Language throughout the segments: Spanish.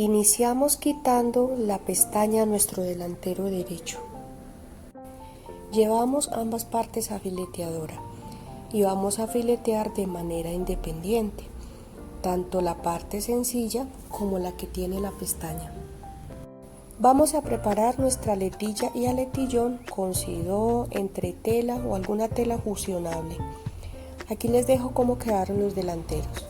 Iniciamos quitando la pestaña a nuestro delantero derecho. Llevamos ambas partes a fileteadora y vamos a filetear de manera independiente, tanto la parte sencilla como la que tiene la pestaña. Vamos a preparar nuestra aletilla y aletillón con sidó, entretela o alguna tela fusionable. Aquí les dejo cómo quedaron los delanteros.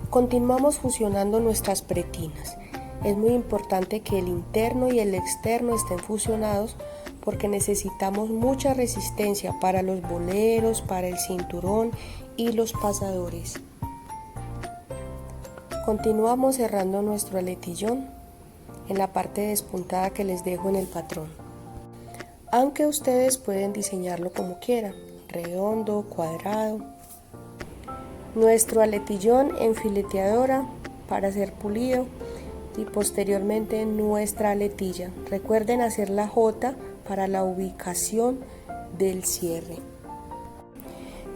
Continuamos fusionando nuestras pretinas. Es muy importante que el interno y el externo estén fusionados porque necesitamos mucha resistencia para los boleros, para el cinturón y los pasadores. Continuamos cerrando nuestro aletillón en la parte despuntada que les dejo en el patrón. Aunque ustedes pueden diseñarlo como quieran, redondo, cuadrado. Nuestro aletillón en fileteadora para ser pulido y posteriormente nuestra aletilla. Recuerden hacer la J para la ubicación del cierre.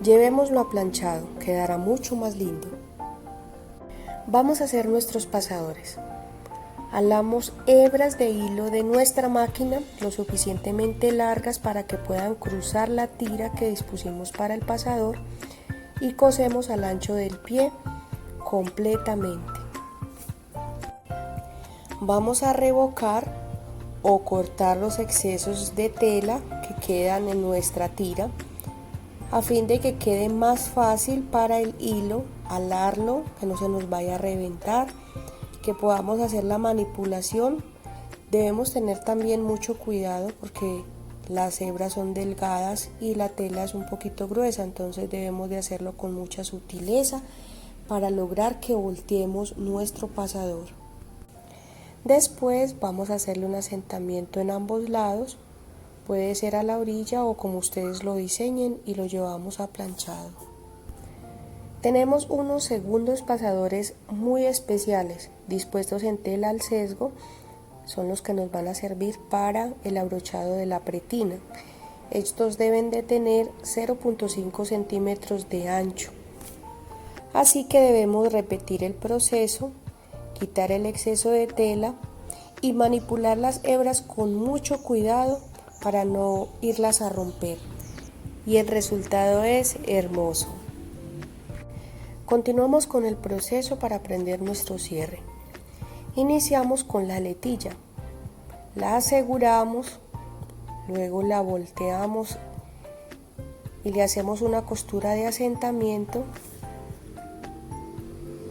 Llevémoslo a planchado, quedará mucho más lindo. Vamos a hacer nuestros pasadores. Alamos hebras de hilo de nuestra máquina lo suficientemente largas para que puedan cruzar la tira que dispusimos para el pasador y cosemos al ancho del pie completamente. Vamos a revocar o cortar los excesos de tela que quedan en nuestra tira a fin de que quede más fácil para el hilo alarlo, que no se nos vaya a reventar, que podamos hacer la manipulación. Debemos tener también mucho cuidado porque las hebras son delgadas y la tela es un poquito gruesa, entonces debemos de hacerlo con mucha sutileza para lograr que volteemos nuestro pasador. Después vamos a hacerle un asentamiento en ambos lados, puede ser a la orilla o como ustedes lo diseñen, y lo llevamos a planchado. Tenemos unos segundos pasadores muy especiales dispuestos en tela al sesgo, son los que nos van a servir para el abrochado de la pretina. Estos deben de tener 0.5 centímetros de ancho, así que debemos repetir el proceso, quitar el exceso de tela y manipular las hebras con mucho cuidado para no irlas a romper, y el resultado es hermoso. Continuamos con el proceso para prender nuestro cierre. Iniciamos con la aletilla, la aseguramos, luego la volteamos y le hacemos una costura de asentamiento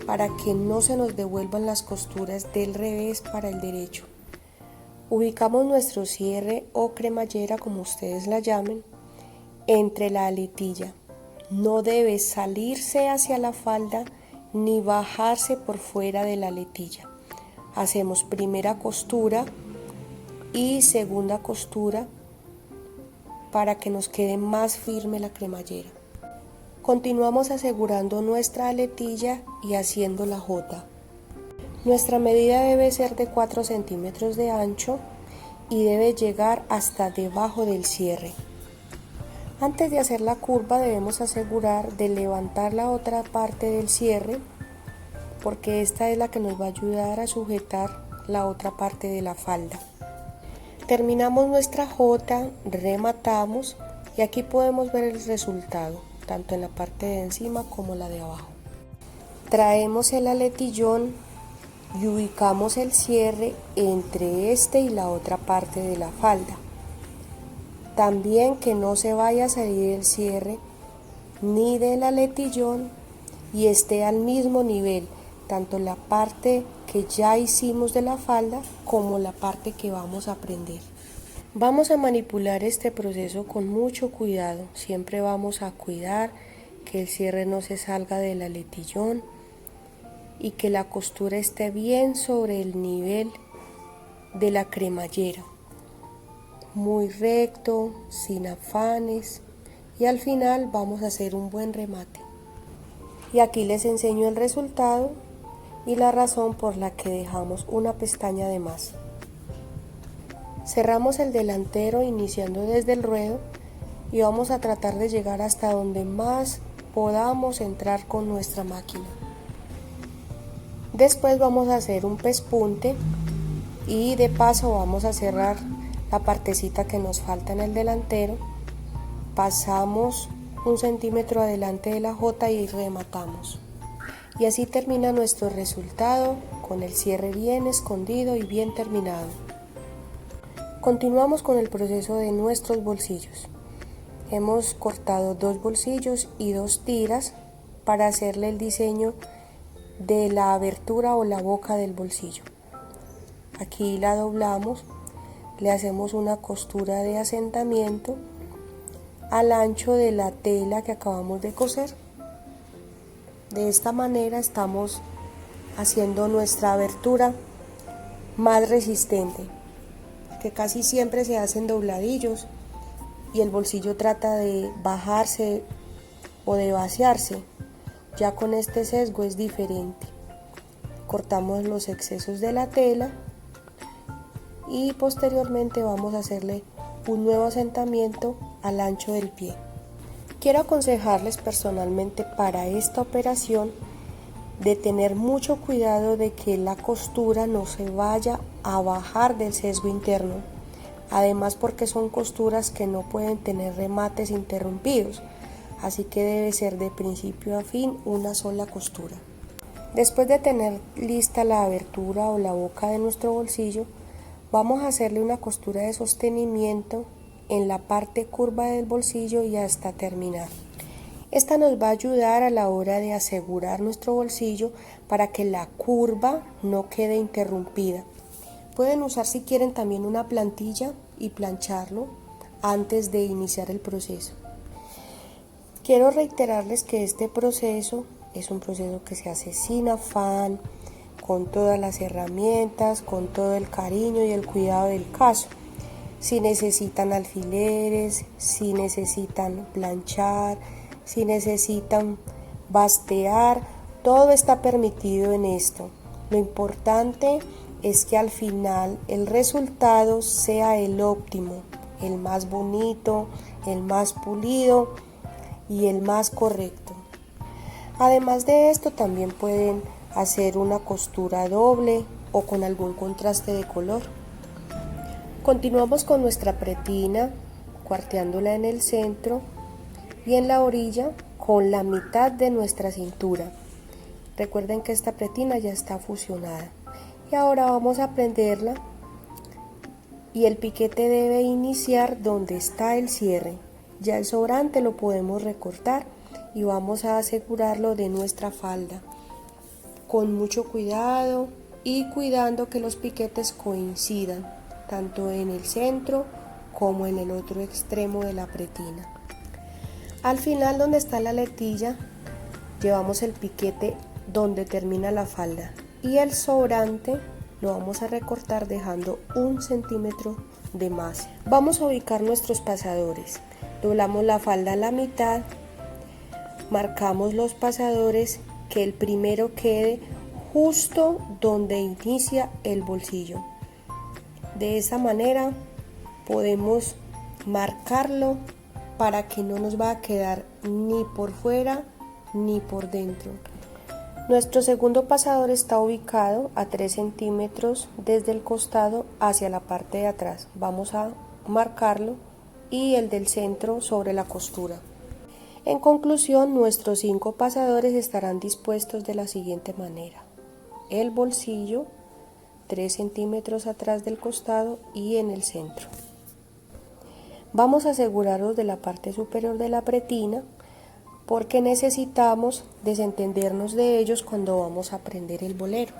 para que no se nos devuelvan las costuras del revés para el derecho. Ubicamos nuestro cierre o cremallera, como ustedes la llamen, entre la aletilla. No debe salirse hacia la falda ni bajarse por fuera de la aletilla. Hacemos primera costura y segunda costura para que nos quede más firme la cremallera. Continuamos asegurando nuestra aletilla y haciendo la J. Nuestra medida debe ser de 4 centímetros de ancho y debe llegar hasta debajo del cierre. Antes de hacer la curva debemos asegurar de levantar la otra parte del cierre, porque esta es la que nos va a ayudar a sujetar la otra parte de la falda. Terminamos nuestra J, rematamos y aquí podemos ver el resultado, tanto en la parte de encima como la de abajo. Traemos el aletillón y ubicamos el cierre entre este y la otra parte de la falda. También que no se vaya a salir el cierre ni del aletillón y esté al mismo nivel, tanto la parte que ya hicimos de la falda como la parte que vamos a prender. Vamos a manipular este proceso con mucho cuidado, siempre vamos a cuidar que el cierre no se salga del aletillón y que la costura esté bien sobre el nivel de la cremallera, muy recto, sin afanes, y al final vamos a hacer un buen remate. Y aquí les enseño el resultado y la razón por la que dejamos una pestaña de más. Cerramos el delantero iniciando desde el ruedo y vamos a tratar de llegar hasta donde más podamos entrar con nuestra máquina. Después vamos a hacer un pespunte y de paso vamos a cerrar la partecita que nos falta en el delantero. Pasamos 1 centímetro adelante de la jota y rematamos. Y así termina nuestro resultado con el cierre bien escondido y bien terminado. Continuamos con el proceso de nuestros bolsillos. Hemos cortado 2 bolsillos y 2 tiras para hacerle el diseño de la abertura o la boca del bolsillo. Aquí la doblamos, le hacemos una costura de asentamiento al ancho de la tela que acabamos de coser. De esta manera estamos haciendo nuestra abertura más resistente, que casi siempre se hacen dobladillos y el bolsillo trata de bajarse o de vaciarse. Ya con este sesgo es diferente. Cortamos los excesos de la tela y posteriormente vamos a hacerle un nuevo asentamiento al ancho del pie. Quiero aconsejarles personalmente para esta operación de tener mucho cuidado de que la costura no se vaya a bajar del sesgo interno, además porque son costuras que no pueden tener remates interrumpidos, así que debe ser de principio a fin una sola costura. Después de tener lista la abertura o la boca de nuestro bolsillo, vamos a hacerle una costura de sostenimiento en la parte curva del bolsillo y hasta terminar. Esta nos va a ayudar a la hora de asegurar nuestro bolsillo para que la curva no quede interrumpida. Pueden usar si quieren también una plantilla y plancharlo antes de iniciar el proceso. Quiero reiterarles que este proceso es un proceso que se hace sin afán, con todas las herramientas, con todo el cariño y el cuidado del caso. Si necesitan alfileres, si necesitan planchar, si necesitan bastear, todo está permitido en esto. Lo importante es que al final el resultado sea el óptimo, el más bonito, el más pulido y el más correcto. Además de esto, también pueden hacer una costura doble o con algún contraste de color. Continuamos con nuestra pretina, cuarteándola en el centro y en la orilla con la mitad de nuestra cintura. Recuerden que esta pretina ya está fusionada. Y ahora vamos a prenderla y el piquete debe iniciar donde está el cierre. Ya el sobrante lo podemos recortar y vamos a asegurarlo de nuestra falda. Con mucho cuidado y cuidando que los piquetes coincidan, tanto en el centro como en el otro extremo de la pretina. Al final, donde está la letilla, llevamos el piquete donde termina la falda y el sobrante lo vamos a recortar dejando 1 centímetro de más. Vamos a ubicar nuestros pasadores. Doblamos la falda a la mitad, marcamos los pasadores, que el primero quede justo donde inicia el bolsillo. De esa manera podemos marcarlo para que no nos va a quedar ni por fuera ni por dentro. Nuestro segundo pasador está ubicado a 3 centímetros desde el costado hacia la parte de atrás. Vamos a marcarlo y el del centro sobre la costura. En conclusión, nuestros 5 pasadores estarán dispuestos de la siguiente manera: el bolsillo 3 centímetros atrás del costado y en el centro. Vamos a asegurarnos de la parte superior de la pretina porque necesitamos desentendernos de ellos cuando vamos a prender el bolero.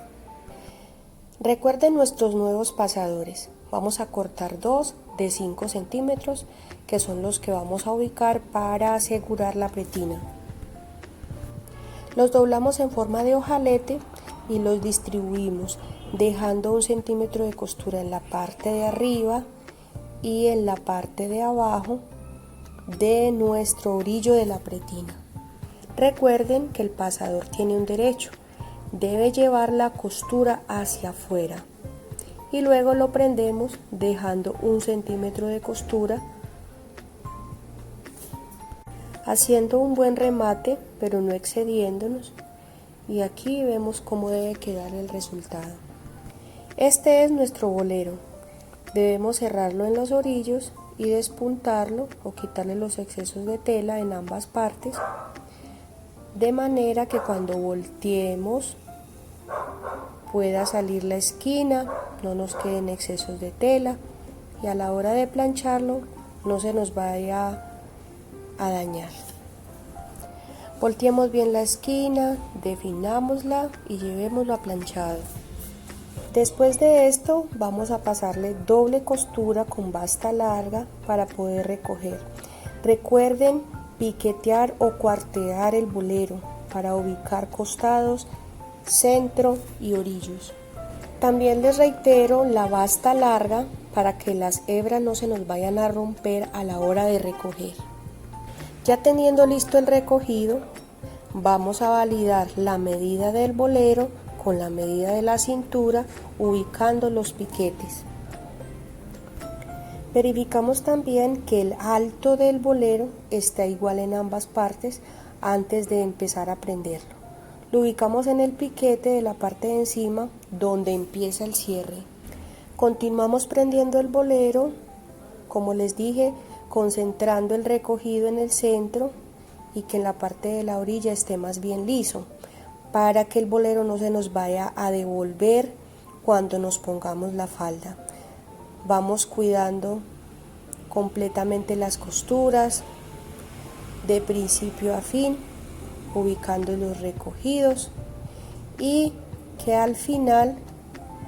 Recuerden nuestros nuevos pasadores. Vamos a cortar 2 de 5 centímetros que son los que vamos a ubicar para asegurar la pretina. Los doblamos en forma de ojalete y los distribuimos dejando 1 centímetro de costura en la parte de arriba y en la parte de abajo de nuestro orillo de la pretina. Recuerden que el pasador tiene un derecho, debe llevar la costura hacia afuera y luego lo prendemos dejando 1 centímetro de costura, haciendo un buen remate pero no excediéndonos, y aquí vemos cómo debe quedar el resultado. Este es nuestro bolero. Debemos cerrarlo en los orillos y despuntarlo o quitarle los excesos de tela en ambas partes, de manera que cuando volteemos pueda salir la esquina, no nos queden excesos de tela y a la hora de plancharlo no se nos vaya a dañar. Volteemos bien la esquina, definámosla y llevémoslo a planchado. Después de esto vamos a pasarle doble costura con basta larga para poder recoger. Recuerden piquetear o cuartear el bolero para ubicar costados, centro y orillos. También les reitero la basta larga para que las hebras no se nos vayan a romper a la hora de recoger. Ya teniendo listo el recogido, vamos a validar la medida del bolero con la medida de la cintura, ubicando los piquetes. Verificamos también que el alto del bolero está igual en ambas partes antes de empezar a prenderlo. Lo ubicamos en el piquete de la parte de encima donde empieza el cierre. Continuamos prendiendo el bolero, como les dije, concentrando el recogido en el centro y que en la parte de la orilla esté más bien liso, para que el bolero no se nos vaya a devolver cuando nos pongamos la falda. Vamos cuidando completamente las costuras de principio a fin, ubicando los recogidos y que al final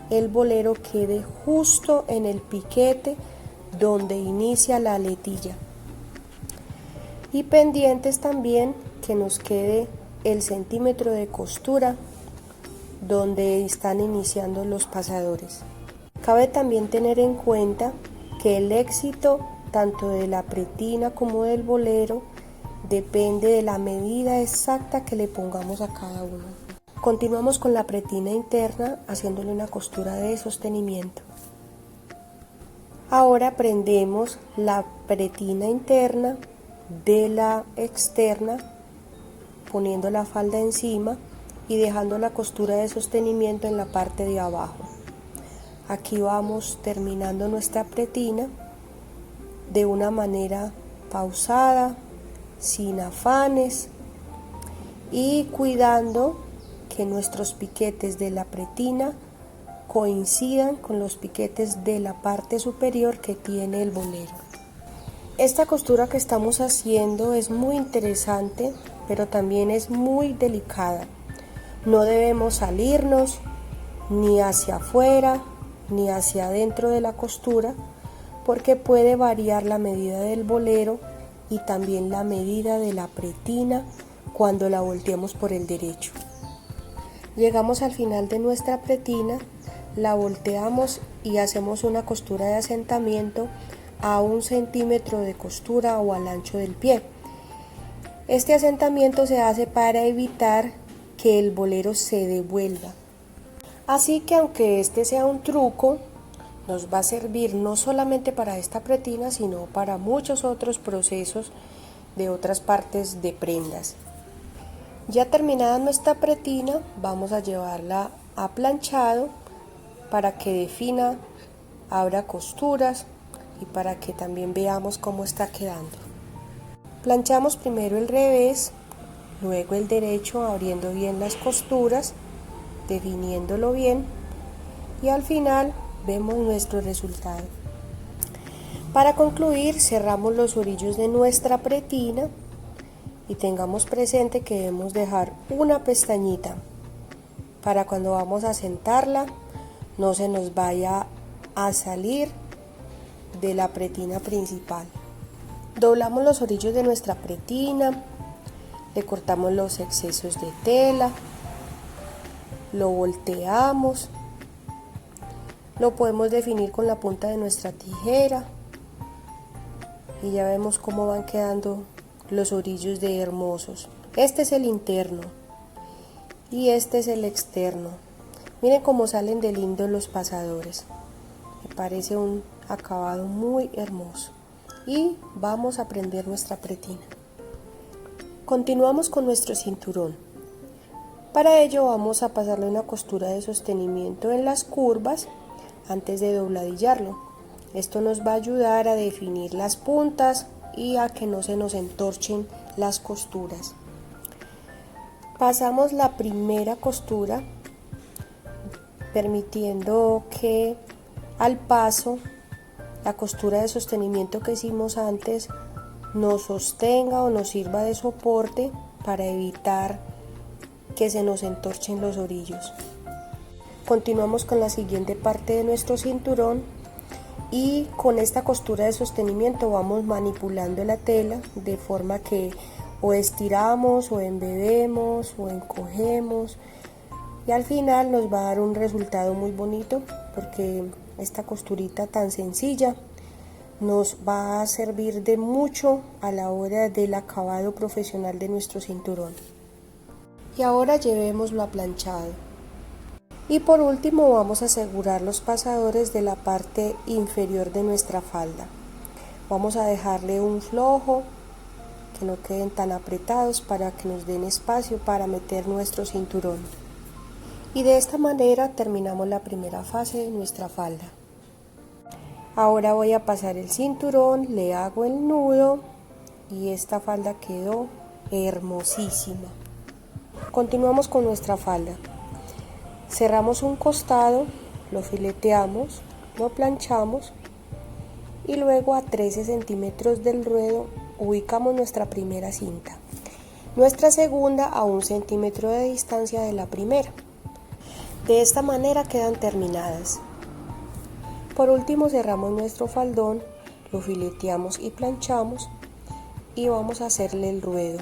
el bolero quede justo en el piquete donde inicia la aletilla. Y pendientes también que nos quede el centímetro de costura donde están iniciando los pasadores. Cabe también tener en cuenta que el éxito tanto de la pretina como del bolero depende de la medida exacta que le pongamos a cada uno. Continuamos con la pretina interna haciéndole una costura de sostenimiento. Ahora prendemos la pretina interna de la externa poniendo la falda encima y dejando la costura de sostenimiento en la parte de abajo. Aquí vamos terminando nuestra pretina de una manera pausada, sin afanes y cuidando que nuestros piquetes de la pretina coincidan con los piquetes de la parte superior que tiene el bolero. Esta costura que estamos haciendo es muy interesante, pero también es muy delicada. No debemos salirnos ni hacia afuera ni hacia adentro de la costura, porque puede variar la medida del bolero y también la medida de la pretina cuando la volteemos por el derecho. Llegamos al final de nuestra pretina, la volteamos y hacemos una costura de asentamiento a 1 centímetro de costura o al ancho del pie. Este asentamiento se hace para evitar que el bolero se devuelva. Así que aunque este sea un truco, nos va a servir no solamente para esta pretina, sino para muchos otros procesos de otras partes de prendas. Ya terminada nuestra pretina, vamos a llevarla a planchado para que defina, abra costuras y para que también veamos cómo está quedando. Planchamos primero el revés, luego el derecho abriendo bien las costuras, definiéndolo bien y al final vemos nuestro resultado. Para concluir, cerramos los orillos de nuestra pretina y tengamos presente que debemos dejar una pestañita para cuando vamos a sentarla no se nos vaya a salir de la pretina principal. Doblamos los orillos de nuestra pretina, le cortamos los excesos de tela, lo volteamos, lo podemos definir con la punta de nuestra tijera y ya vemos cómo van quedando los orillos de hermosos. Este es el interno y este es el externo. Miren cómo salen de lindos los pasadores. Me parece un acabado muy hermoso. Y vamos a prender nuestra pretina. Continuamos con nuestro cinturón. Para ello vamos a pasarle una costura de sostenimiento en las curvas antes de dobladillarlo. Esto nos va a ayudar a definir las puntas y a que no se nos entorchen las costuras. Pasamos la primera costura permitiendo que al paso la costura de sostenimiento que hicimos antes nos sostenga o nos sirva de soporte para evitar que se nos entorchen los orillos. Continuamos con la siguiente parte de nuestro cinturón y con esta costura de sostenimiento vamos manipulando la tela de forma que o estiramos o embebemos o encogemos y al final nos va a dar un resultado muy bonito porque esta costurita tan sencilla nos va a servir de mucho a la hora del acabado profesional de nuestro cinturón. Y ahora llevémoslo a planchado. Y por último vamos a asegurar los pasadores de la parte inferior de nuestra falda. Vamos a dejarle un flojo, que no queden tan apretados para que nos den espacio para meter nuestro cinturón. Y de esta manera terminamos la primera fase de nuestra falda. Ahora voy a pasar el cinturón, le hago el nudo y esta falda quedó hermosísima. Continuamos con nuestra falda. Cerramos un costado, lo fileteamos, lo planchamos y luego a 13 centímetros del ruedo ubicamos nuestra primera cinta. Nuestra segunda a 1 centímetro de distancia de la primera. De esta manera quedan terminadas. Por último cerramos nuestro faldón, lo fileteamos y planchamos y vamos a hacerle el ruedo.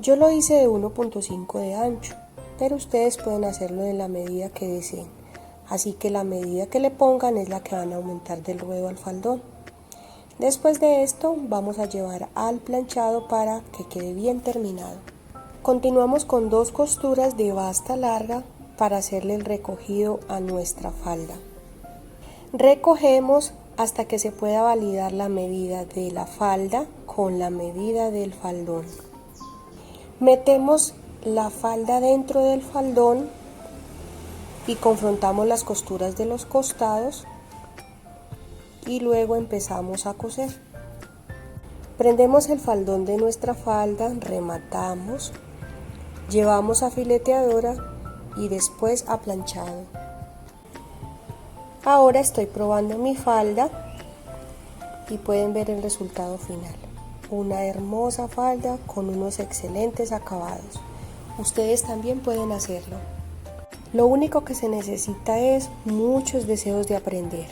Yo lo hice de 1.5 de ancho, pero ustedes pueden hacerlo de la medida que deseen, así que la medida que le pongan es la que van a aumentar del ruedo al faldón. Después de esto vamos a llevar al planchado para que quede bien terminado. Continuamos con 2 costuras de basta larga para hacerle el recogido a nuestra falda. Recogemos hasta que se pueda validar la medida de la falda con la medida del faldón. Metemos la falda dentro del faldón y confrontamos las costuras de los costados y luego empezamos a coser. Prendemos el faldón de nuestra falda, rematamos, llevamos a fileteadora y después a planchado. Ahora estoy probando mi falda y pueden ver el resultado final. Una hermosa falda con unos excelentes acabados. Ustedes también pueden hacerlo. Lo único que se necesita es muchos deseos de aprender.